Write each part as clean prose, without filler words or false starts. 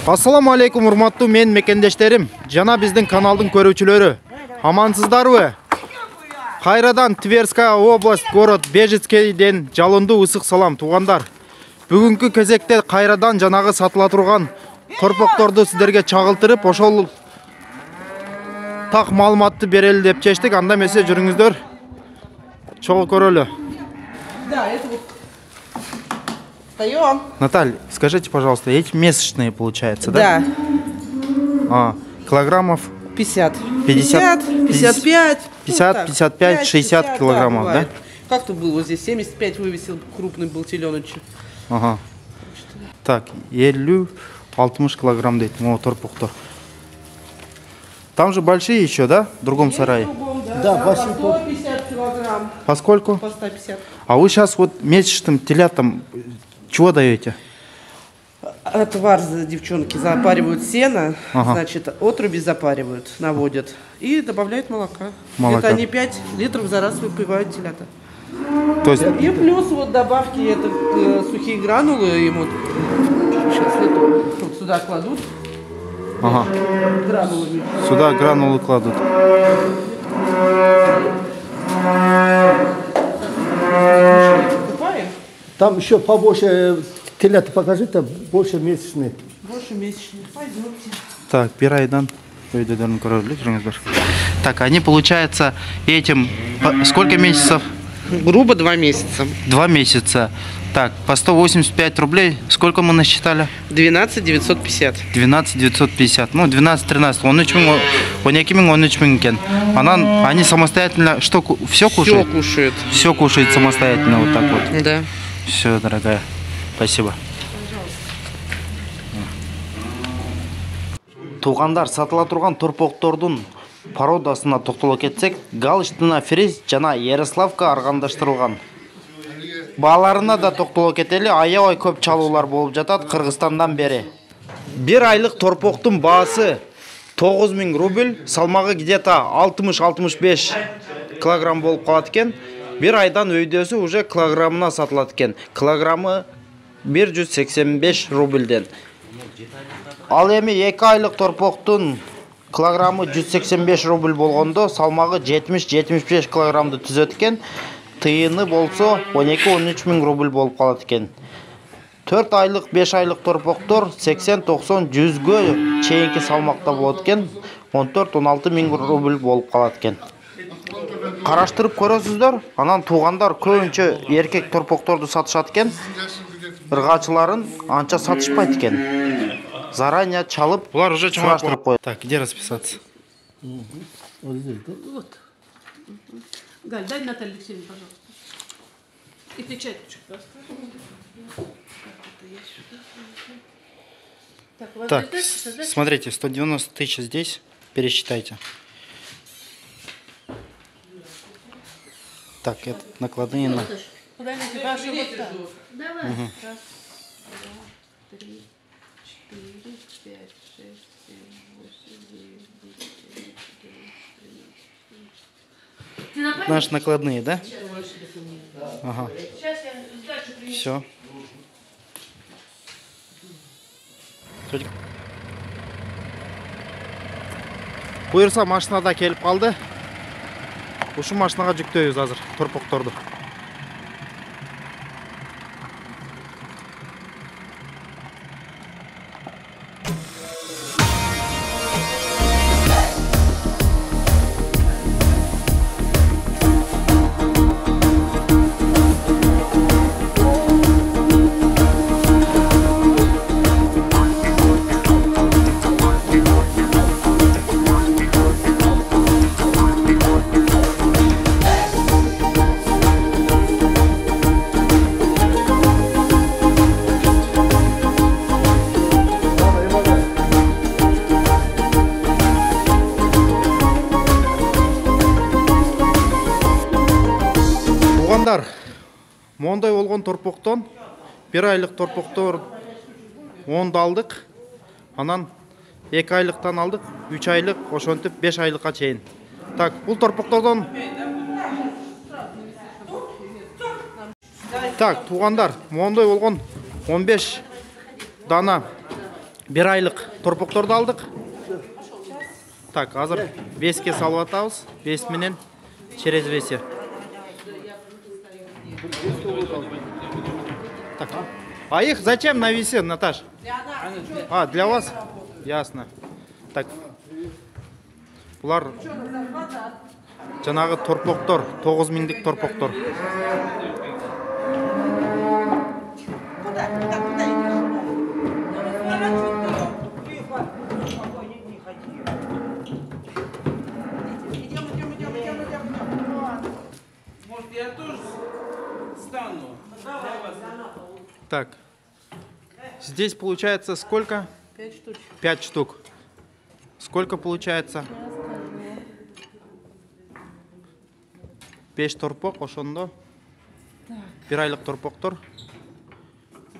Ассаламу алейкум, урматтуу мен мекендештерим, жана биздин каналдын көрүүчүлөрү. Амансыздарбы? Кайрадан Тверская область, город Бежецкейден жалындуу ысык салам туугандар. Бүгүнкү кезекте кайрадан жанагы сатыла турган торпокторду сиздерге чагылтырып, ошол так маалыматты берели деп чечтик. Анда эмесе жүрүңүздөр. Чогуу көрөлү. Да, это вот. Встаем. Наталья, скажите, пожалуйста, эти месячные получается, да? Да. Килограммов? 50. 50, 55. 50, 55, 60 килограммов, да? Как-то был вот здесь 75 вывесил, крупный был теленочек. Ага. Так, 50-60 килограмм дейт, торпоктор. Там же большие еще, да? В другом сарае? Да, по 150 килограмм. По скольку? По 150. А вы сейчас вот месячным телятам чего даете? Отвар девчонки запаривают сено, Ага. значит, отруби запаривают, наводят и добавляют молока. Молока. Это они 5 литров за раз выпивают телята. То есть... И плюс вот добавки, это сухие гранулы, им вот сейчас вот сюда кладут. Ага. Гранулами. Сюда гранулы кладут. Покупаем. Там еще побольше телята покажи, там больше месячные. Больше месячных. Пойдемте. Так, пирайдан. Так, они получается этим... Сколько месяцев? Грубо 2 месяца. 2 месяца. Так, по 185 рублей. Сколько мы насчитали? 12 950. 12 950. Ну, 12-13. 12 мин. Они самостоятельно что, все кушают? Все кушают. Все кушают самостоятельно, вот так вот. Да. Все, дорогая. Спасибо. Туғандар, сатыла турган торпоктордун пародасына токтоло кетсек, Галштина Фриз жана Ярославка аргандаштырылган. Бааларына да токтоло кетели, аябай көп чалуулар болуп жатат Кыргызстандан бери. Бир айлык торпоктун баасы 9000 рубль, салмагы где-то 60-65 килограмм болуп калат экен. Бир айдан өйдөсү уже килограммына сатылат экен. Килограммы 185 рубльден. Ал эми 2 айлык торпоктун килограммы 185 рубль болгондо, салмагы 70-75 килограммды түзөт экен. Тыйыны болсо 12-13 миң рубль болуп калат экен. 4 айлык, 5 айлык торпоктор 80-90-100гө чейинки салмакта болот экен. 14-16 миң рубль болуп калат экен. Караштырып көрөсүздөр. Анан туугандар көбүнчө эркек торпокторду сатышат экен. Ыргачыларын анча сатышпайт экен. Заранее чалып, булар уже чоңаштырып коет. Так, где расписаться? Вот. Галь, дай Наталье Алексеевне, пожалуйста. И печать чуть-чуть поставь. Так, смотрите, 190 тысяч здесь, пересчитайте. Так, это накладные на... Подождите, Паша, вот так. Давай. Раз, два, три, 4, 5, 6, 7, 8, 9, 10, 11, 12, 13, 14. Наши накладные, да? Ага. Сейчас я сдачу принесу. Все. Буйырса машинада келип калды. Ушу машинага жүктөйбүз азыр торпокторду. Мондай болгон торпоктон 1 айлык торпоктор 10 алдык. Анан 2 айлыктан алдык, 3 айлык, ошентип 5 айлыкка чейин. Так, бул торпоктордон Так, туғандар, моңдой болған 15 дана 1 айлық торпокторду алдық. Так, азыр веске салып атабыз. Вес менен через весе. Так. А их зачем на весе, Наташ? А, для вас? Ясно. Так. Бұлар жаңағы торпоқтор, 9000-дік торпоқтор. Может, я тоже стану? Так. Здесь получается сколько? 5 штук. 5 штук. Сколько получается? 5 торпок, ошондо. 1 айлык торпоктор.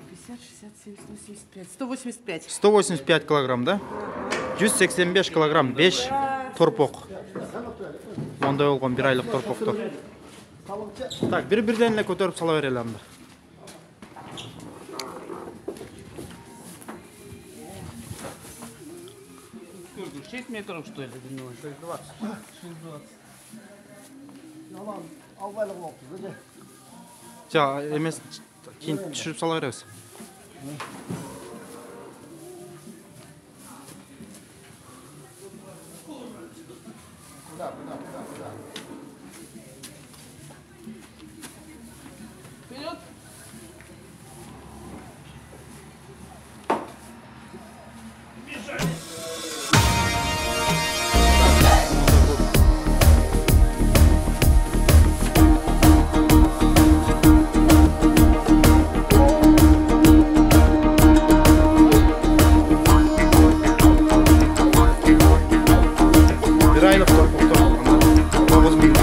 50, 67, 185. 185. 185 килограмм, да? 185 килограмм, 5 торпок. Ондай болгон 1 айлык торпоктор. Так, бир-бирден эле көтөрүп сала берели анда. 6 метров, что ли? 6,20. Жа, эмес, кийин түшүрүп сала беребиз. Вперед! Bir aylık торпоктор. 9000.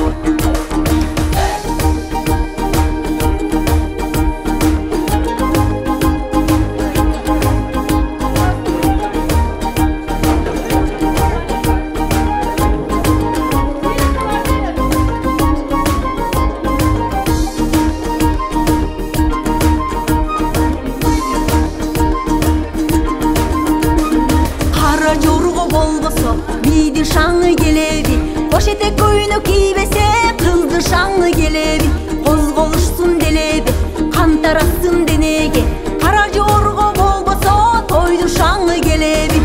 Кара жорго болбосо биди шаңы келеби, кош этек көйнөк кийбесе кызды шаңы келеби, козголушсун делеби, кан тарасын денеге. Кара жорго болбосо тойду шаңы келеби.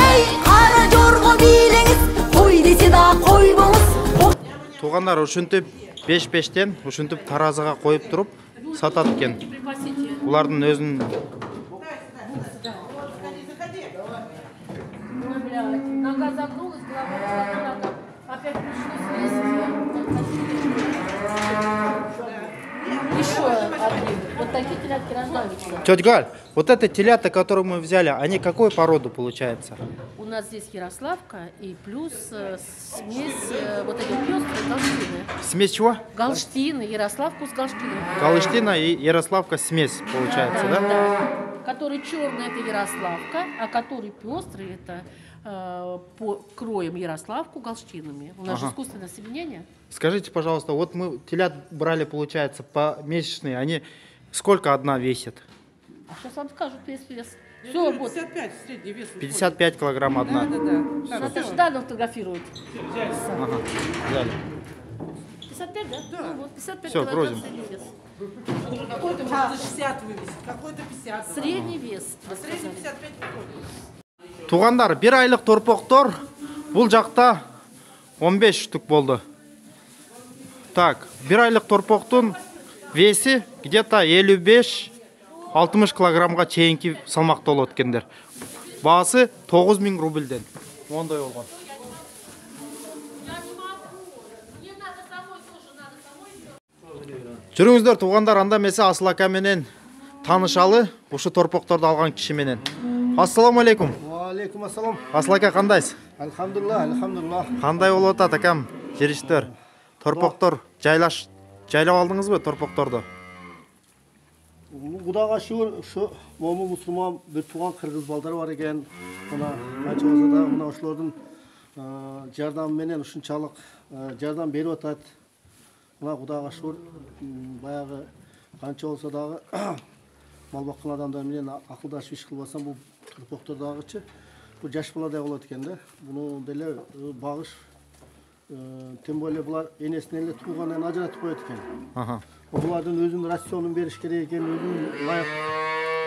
Эй, кара жорго бийлеңиз, кой десе да койбоңуз. Тугандар ушинтип 5-5тен ушинтип таразыга коюп туруп сатат экен. Булардын өзүнүн Нога загнулась, голова опять пришлось лезть. Еще один. Вот такие телятки рождаются. Тетя Галь, вот это телята, которые мы взяли, они какой породы получается? У нас здесь Ярославка и плюс смесь вот этих пестрых галштины. Смесь чего? Галштины, Ярославку с галштиной. Галштина и Ярославка смесь получается, да? Да. Который черный это Ярославка, а который пестрый это по кроем Ярославку галштинами. У нас же искусственное осеменение. Скажите, пожалуйста, вот мы телят брали, получается, по месячные, они сколько одна весит? А сейчас вам скажут вес. Все, вот. 55 средний вес. 55 килограмм одна. Да. Наташа Жданова фотографирует. Ага, взяли. 55, да? Да. Ну, вот 55 Всё, килограмм грузим. средний вес. Какой-то может 60 вывесить, какой-то 50. Средний вес. Средний 55 выходит. Тугандар, 1 айлык торпоктор бул жакта 15 штук болду. Так, 1 айлык торпоктун веси где-то 55-60 килограммга чейинки салмакта болот экендер. Баасы 9000 рубльден. Ондай болгон. Жүрүңүздөр тугандар, анда эмесе Асыл ака менен таанышалы, ушу торпокторду алган киши менен. Ассаламу алейкум. Алейкум ассалам. Асыл ака кандайсыз? Алхамдулилlah. Кандай болуп атат акам? Жериштер. Торпоктор жайлап алдыңызбы торпокторду? Кудайга шүгүр, ушу момун мусулман бир тууган кыргыз балдар бар экен. Мына канча болсо да мына ошолордун жардамы менен ушунчалык жардам берип атат. Мына Кудайга шүгүр, баягы канча болсо дагы мал баккан адамдар менен акылдашып иш кылбасам бул торпоктор дагычы бул жаш баладай болот экен да. Буну деле багыш тем более булар энесинен эле туугандан ажыратып коет экен. Булардын өзүнүн рационун бериш керек экен, өзүнүн ылайык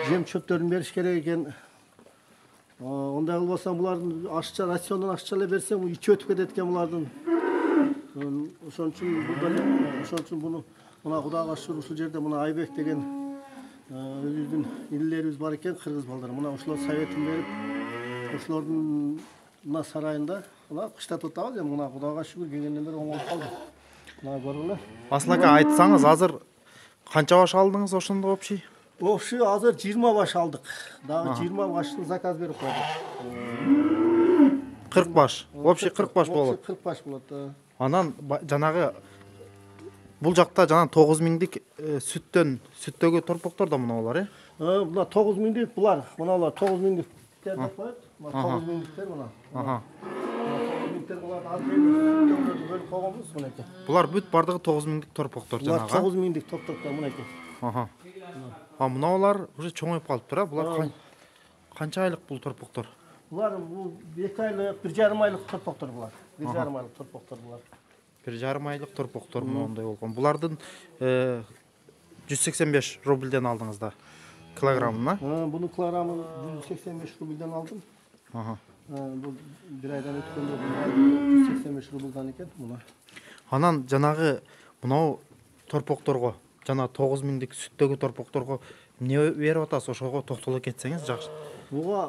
жем чөптөрүн бериш керек экен. Ондай кылбасаң булардын ашча рациондон ашча эле берсең ичи өтүп кетет экен булардын. Ошон үчүн буну мына Кудайга шүгүр ушул жерде мына Айбек деген өзүбүздүн инилерибиз бар экен, кыргыз балдар. Мына ошолор советин берип, ошолордун мына сарайында мына кыштатып атабыз. Эми мына Кудайга шүгүр келгенден бери оңолуп калды. Мына көргүлө. Асыл ака, айтсаңыз, азыр канча баш алдыңыз ошондо общий? Общий азыр 20 баш алдык. Дагы 20 баштын заказ берип койдук. 40 баш. Общий 40 баш болот. 40 баш болот. Анан жанагы бул жакта жана 9000дик сүттөгү торпоктор да мына булар, Мына 9000дик булар. Мына булар 9000дик деп коет. Мына 9000диктер мына. 9000диктер булар азыр бөлүп койгонбуз мынакей. Булар бүт бардыгы 9000дик торпоктор жанагы. Булар 9000дик торпоктор мынакей. Мына булар уже чоңоюп калыптыр, булар канча айлык бул торпоктор? Булар бул 2 айлык, 1,5 айлык торпоктор булар. 1,5 айлык торпоктор булар. 1,5 айлык торпоктор моундай болгон. Булардын 185 рубльден алдыңыз да килограммына? Буну килограммын 185 рубльден алдым. Бул бир айдан өткөндө 185 рубльдан экен мына. Анан жанагы мынау торпокторго, жана 9000дик сүттөгү торпокторго эмне берип атасыз? Ошого токтоло кетсеңиз жакшы. Буга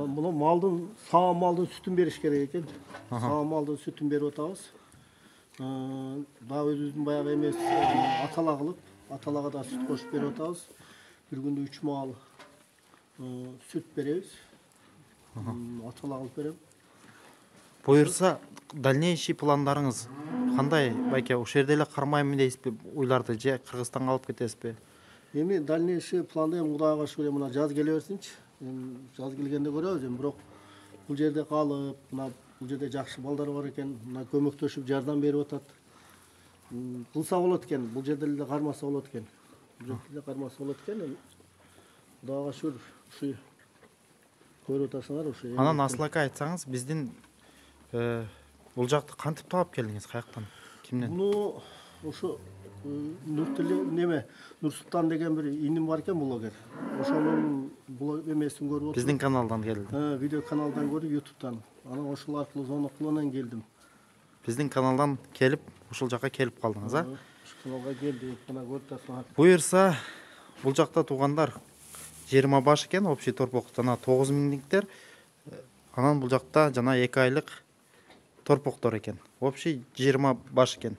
муну малдын, саам малдын сүтүн бериш керек экен. Саам малдын сүтүн берип атабыз. Да өзүбүздүн баягы эмес атала кылып, аталага да сүт кошуп берип атабыз. Bir günde 3 mal süt berебиз. Атала кылып берем. Буюрса, дальнейший пландарыңыз кандай? Байке, ошол жерде эле кармайм дейсизби? Уйларды же Кыргызстанга алып кетесизби? Эми дальнейший планда эми Кудайга шүгүр мына жаз келе берсинчи. Жаз келгенде көрөбүз. Эми бирок бул жерде калып, мына бул жерде жакшы балдар бар экен. Мына көмөктөшүп жардам берип атат. Кылса болот экен. Бул жерде эле кармаса болот экен. Бул кармаса болот экен. Кудайга шүгүр ушу көрүп атасыңар ушу. Анан Асыл ака, айтсаңыз, биздин бул жакты кантип таап келдиңиз? Каяктан? Кимден? Буну ушу Нурсултан деген бир иним бар экен, блогер. Ошонун бул эмесин көрүп отуруп. Биздин каналдан келди. Видео каналдан көрүп, YouTube'дан. Анан ошол аркылуу звонок келдим. Биздин каналдан келип, ушул жака келип калдыңыз, Ушул каналга келдик, мына көрүп атасыңар. Буюрса, бул жакта туугандар 20 баш экен, общий торпок жана 9000диктер. Анан бул жакта жана 2 айлык торпоктор экен. Общий 20 баш экен.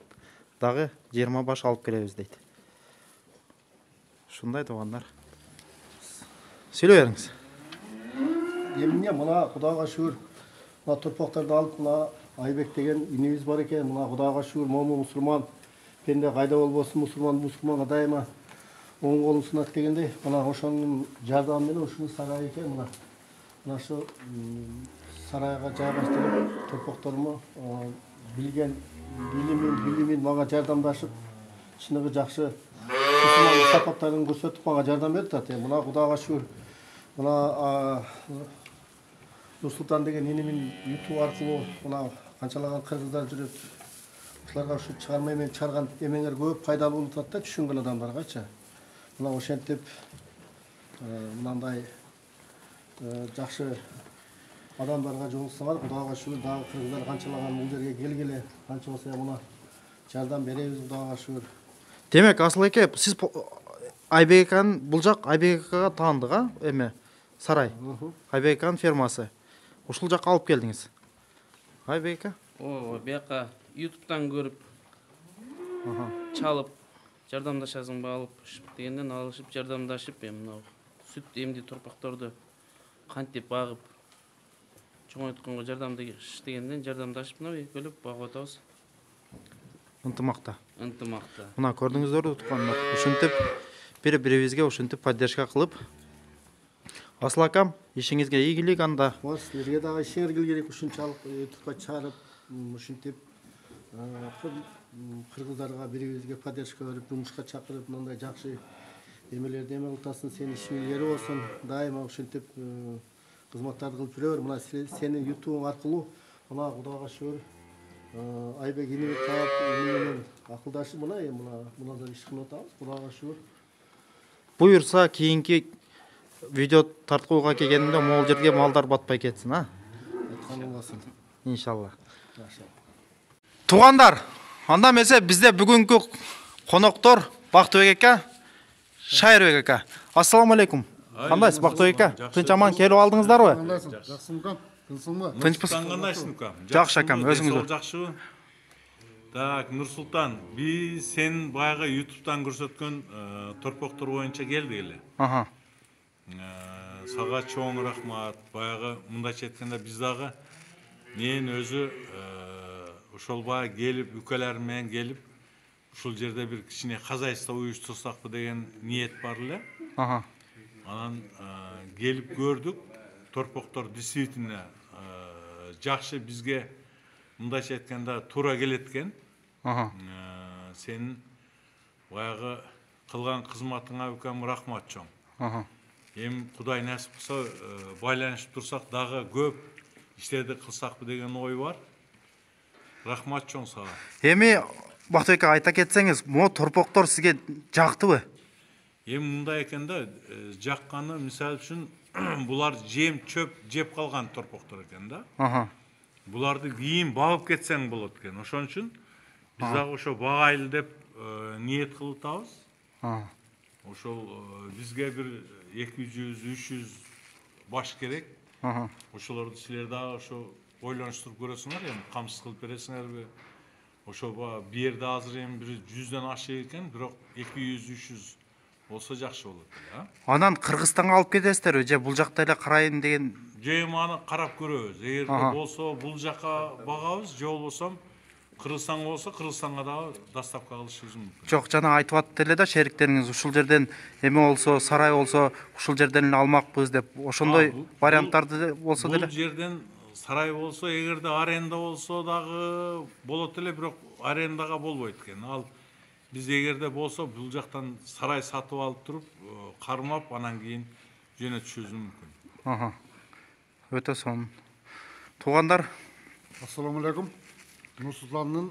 Дагы 20 баш алып келебиз дейт. Ушундай туугандар. Сүйлөй бериңиз. Эмне мына Кудайга шүгүр, мына торпокторду алып, мына Айбек деген инибиз бар экен. Мына Кудайга шүгүр, момун мусулман, пенде кайда болбосун, мусулманга дайыма оң колун сунат дегендей, мына ошонун жардамы менен ушунун сарайы экен мына. Мына ошо сарайга жайгаштырып, торпокторуму билген билимин мага жардамдашып, чыныгы жакшы мусулмандык сапаттарын көрсөтүп мага жардам берип атат. Мына Кудайга шүгүр. Мына Нурсултан деген инимин YouTube аркылуу мына канчалаган кыргыздар жүрөт. Ошолорго ушу чыгарма эмен чыгарган эмеңер көп пайдалуу болуп атат да, түшүнгөн адамдаргачы. Мына ошентип мынандай жакшы адамдарга жолуксаңар, Кудайга шүгүр, дагы кыргыздар канчалаган бул жерге келгеле, канча болсо мына жардам беребиз Кудайга шүгүр. Демек, Асыл аке, сиз Айбек аканын бул жак Айбек акага таандык, эме сарай. Айбек аканын фермасы. Ушул жакка алып келдиңиз. Айбек ака? Бияка YouTube'дан көрүп, чалып, жардамдашасың ба алып дегенден алышып, жардамдашып, мына сүт эмди торпокторду кантип багып чоңойтконго жардамдаш дегенден жардамдашып, мына келип багып атабыз. Ынтымакта. Мына көрдүңүздөрбү, тукгандар. Ушинтип бири-бирибизге ушинтип поддержка кылып. Асыл акам, ишиңизге ийгилик анда. Силерге дагы ишиңер келгилек, ушунчалык YouTube'га чыгарып, ушинтип кыргыздарга бирибизге поддержка берип, жумушка чакырып, мындай жакшы эмелерди эме кылтасын, сени ишиңин ери болсун, дайыма ушинтип кызматтарды кылып жүрө бер. Мына сенин ютубуң аркылуу мына Кудайга шүгүр Айбек инеби таап, менен акылдашып мынадан иш кылып атабыз. Кудайга шүгүр. Буюрса кийинки видео тарткууга келгенде могул жерге малдар батпай кетсин, а? Айтканың болсун. Иншалла. Тугандар, анда эмесе бизде бүгүнкү коноктор Бактыбек ака, Шайырбек ака. Ассаламу алейкум. Кандайсыз Бактыбек ака? Тынч аман келип алдыңыздарбы? Жакшымы? Тынчсыңбы? Тынчпыз. Кандайсың? Жакшы акам, өзүңүз. Жакшыбы? Так, Нурсултан, биз сен баягы YouTube'дан көрсөткөн торпоктор боюнча келдик эле. Аха. Сага чоң рахмат. Баягы мындайча айтканда биз дагы мен өзү ошол баягы келип, үкөлөр менен келип, ушул жерде бир кичине хозяйство уюштурсакпы деген ниет бар эле. Аха. Анан келип көрдүк. Торпоктор действительно жакшы бизге мындайча айтканда туура келет экен. Аха. Сен баягы кылган кызматыңа үлкен рахмат чоң. Аха. Эми Кудай насип кылса байланышып турсак дагы көп иштерди кылсакпы деген ой бар. Рахмат чоң сага. Эми Бактыбек ака айта кетсеңиз, могу торпоктор сизге жактыбы? Эми мындай экен да, жакканы мисалы үчүн булар жем чөп жеп калган торпоктор экен да. Аха. Буларды кийин багып кетсең болот экен. Ошон үчүн биз дагы ошо багайлы деп ниет кылып атабыз. Ошол бизге бир 200-300 баш керек. Ошолорду силер дагы ошо ойлонуштуруп көрөсүңөр, эми камсыз кылып бересиңерби? Ошо бу жерде азыр эми бир 100дөн ашык экен, бирок 200-300 болсо жакшы болот эле, а? Анан Кыргызстанга алып кетесиздерби же бул жакта эле карайын деген? Же аны карап көрөбүз. Эгерде болсо бул жака багабыз, же болбосо Кыргызстанга болсо Кыргызстанга дагы доставка кылышыбыз мүмкүн. Жок, жана айтып атты эле да шериктериңиз ушул жерден эме болсо, сарай болсо, ушул жерден эле алмакпыз деп. Ошондой варианттарды болсо деле. Бул жерден сарай болсо, эгерде аренда болсо дагы болот эле, бирок арендага болбойт экен. Ал биз эгерде болсо бул жактан сарай сатып алып туруп, кармап, анан кийин жөнөтүшүбүз мүмкүн. Аха. Өтө сонун. Туугандар, Ассаламу алейкум. Нурсултандын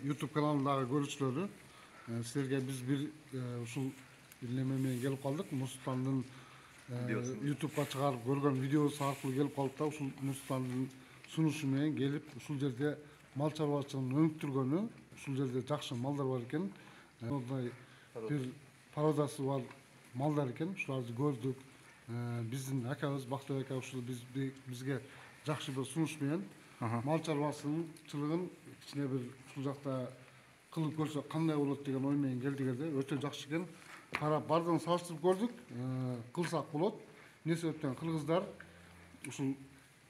YouTube каналындагы көрүүчүлөрү, силерге биз бир ушул неме менен келип калдык. Нурсултандын YouTubeга чыгарып көргөн видеосу аркылуу келип калдык да, ушул Нурсултандын сунушу менен келип, ушул жерде мал чарбачылыгын өнүктүргөнү, ушул жерде жакшы малдар бар экен. Мындай бир породасы бар малдар экен, ушуларды көрдүк. Биздин акабыз Бактыбек ака ушул бизге жакшы бир сунуш менен мал чарбачылыгын кичине бир ушул жакта кылып көрсө кандай болот деген ой менен келдик эле. Өтө жакшы экен. Карап бардыгын салыштырып көрдүк. Кылсак болот. Эмне себептен кыргыздар ушул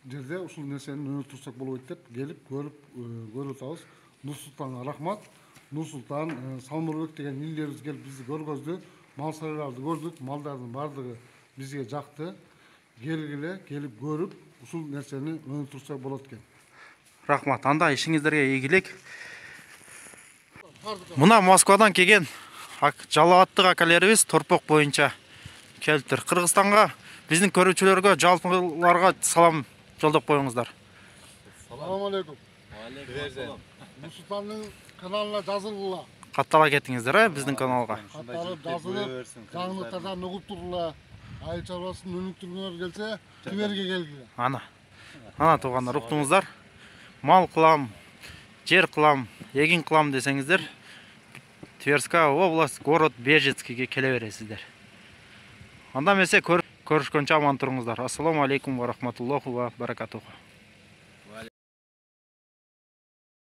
жерде ушул нерсени өнүктүрсөк болбойт деп келип көрүп атабыз. Нурсултанга рахмат. Нурсултан, Салмурбек деген индерибиз келип бизди көргөздү. Мал сарайларды көрдүк. Малдардын бардыгы бизге жакты. Келгиле, келип көрүп, ушул нерсени өнүктүрсөк болот экен. рахмат. Анда ишиңиздерге ийгилик. Мына Москвадан келген жалааттык акалерибиз торпок боюнча келиптир. Кыргызстанга биздин көрүүчүлөргө, жалпыларга салам жолдоп коюңуздар. Салам алейкум. Нурсултандын каналына жазылгыла. Каттала кетиңиздер, биздин каналга. Катталып жазылып, жаңылыктардан угуп турула. Айыл чарбасын өнүктүргүңөр келсе, Тиберге келгиле. Ана туугандар, уктуңуздар. Мал кылам, жер кылам, эгин кылам десеңиздер, Тверская область, город Бежецкийге келе бересиздер. Анда эмесе көрүшкөнчө аман туруңуздар. Ассаламу алейкум ва рахматуллахи ва баракатуху.